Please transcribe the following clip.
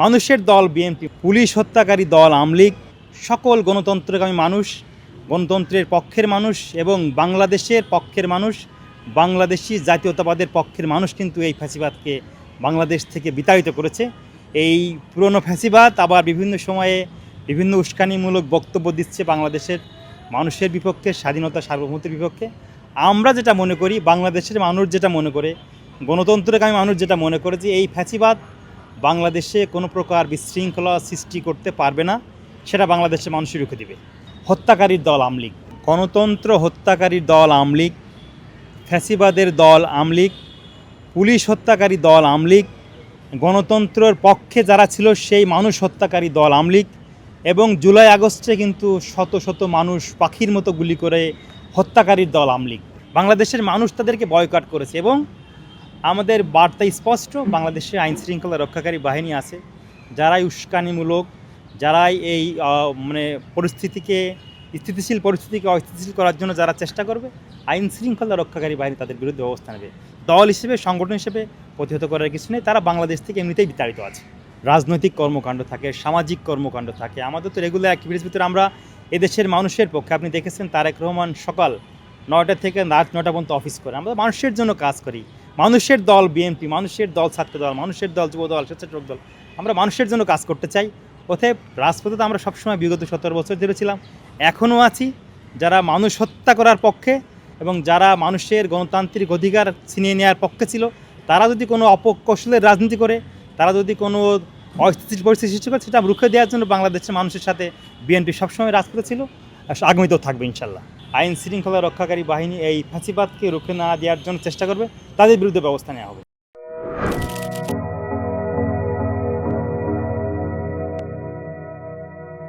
মানুষের দল BNP, police হত্যাকারী দল আওয়ামী লীগ, সকল গণতন্ত্রকামী মানুষ, গণতন্ত্রের পক্ষের মানুষ এবং বাংলাদেশের পক্ষের মানুষ, বাংলাদেশি জাতীয়তাবাদের পক্ষের মানুষ কিন্তু এই ফ্যাসিবাদকে বাংলাদেশ থেকে বিতাড়িত করেছে। এই পুরনো ফ্যাসিবাদ আবার বিভিন্ন সময়ে বিভিন্ন উস্কানিমূলক বক্তব্য দিচ্ছে বাংলাদেশের মানুষের বিপক্ষে, স্বাধীনতা সার্বভৌমত্বের বিপক্ষে। আমরা যেটা মনে করি, বাংলাদেশের মানুষ যেটা মনে করে, গণতন্ত্রকামী মানুষ যেটা মনে করে যে এই ফ্যাসিবাদ বাংলাদেশে কোনো প্রকার বিশৃঙ্খলা সৃষ্টি করতে পারবে না, সেটা বাংলাদেশের মানুষই রুখে দেবে। হত্যাকারীর দল আওয়ামী লীগ, গণতন্ত্র হত্যাকারীর দল আওয়ামী লীগ, ফ্যাসিবাদের দল আওয়ামী লীগ, পুলিশ হত্যাকারী দল আওয়ামী লীগ, গণতন্ত্রের পক্ষে যারা ছিল সেই মানুষ হত্যাকারী দল আওয়ামী লীগ এবং জুলাই আগস্টে কিন্তু শত শত মানুষ পাখির মতো গুলি করে হত্যাকারীর দল আওয়ামী লীগ। বাংলাদেশের মানুষ তাদেরকে বয়কট করেছে এবং আমাদের বার্তা স্পষ্ট, বাংলাদেশের আইন শৃঙ্খলা রক্ষাকারী বাহিনী আছে, যারাই উস্কানিমূলক, যারাই এই পরিস্থিতিকে স্থিতিশীল পরিস্থিতিকে অস্থিতিশীল করার জন্য যারা চেষ্টা করবে, আইন শৃঙ্খলা রক্ষাকারী বাহিনী তাদের বিরুদ্ধে ব্যবস্থা নেবে। দল হিসেবে, সংগঠন হিসেবে প্রতিহত করার কিছু নেই, তারা বাংলাদেশ থেকে এমনিতেই বিতাড়িত আছে। রাজনৈতিক কর্মকাণ্ড থাকে, সামাজিক কর্মকাণ্ড থাকে, আমাদের তো রেগুলার অ্যাক্টিভিটির ভিতরে আমরা এদেশের মানুষের পক্ষে, আপনি দেখেছেন তারেক রহমান সকাল 9টা থেকে রাত 9টা পর্যন্ত অফিস করে। আমরা মানুষের জন্য কাজ করি। মানুষের দল বিএনপি, মানুষের দল ছাত্র দল, মানুষের দল যুব দল, স্বেচ্ছাসেবক দল, আমরা মানুষের জন্য কাজ করতে চাই। অতএব রাজপথে তো আমরা সবসময় বিগত 17 বছর ধরে ছিলাম, এখনও আছি। যারা মানুষ হত্যা করার পক্ষে এবং যারা মানুষের গণতান্ত্রিক অধিকার ছিনিয়ে নেওয়ার পক্ষে ছিল, তারা যদি কোনো অপকৌশলের রাজনীতি করে, তারা যদি কোনো অস্থিতিশীল পরিস্থিতি সৃষ্টি করে, সেটা রুখে দেওয়ার জন্য বাংলাদেশের মানুষের সাথে বিএনপি সবসময় রাজপথে ছিল, আগামীতেও থাকবে ইনশাল্লাহ। আইন শৃঙ্খলা রক্ষাকারী বাহিনী এই ফ্যাসিবাদকে রুখে না দেওয়ার জন্য চেষ্টা করবে, তাদের বিরুদ্ধে ব্যবস্থা নেওয়া হবে।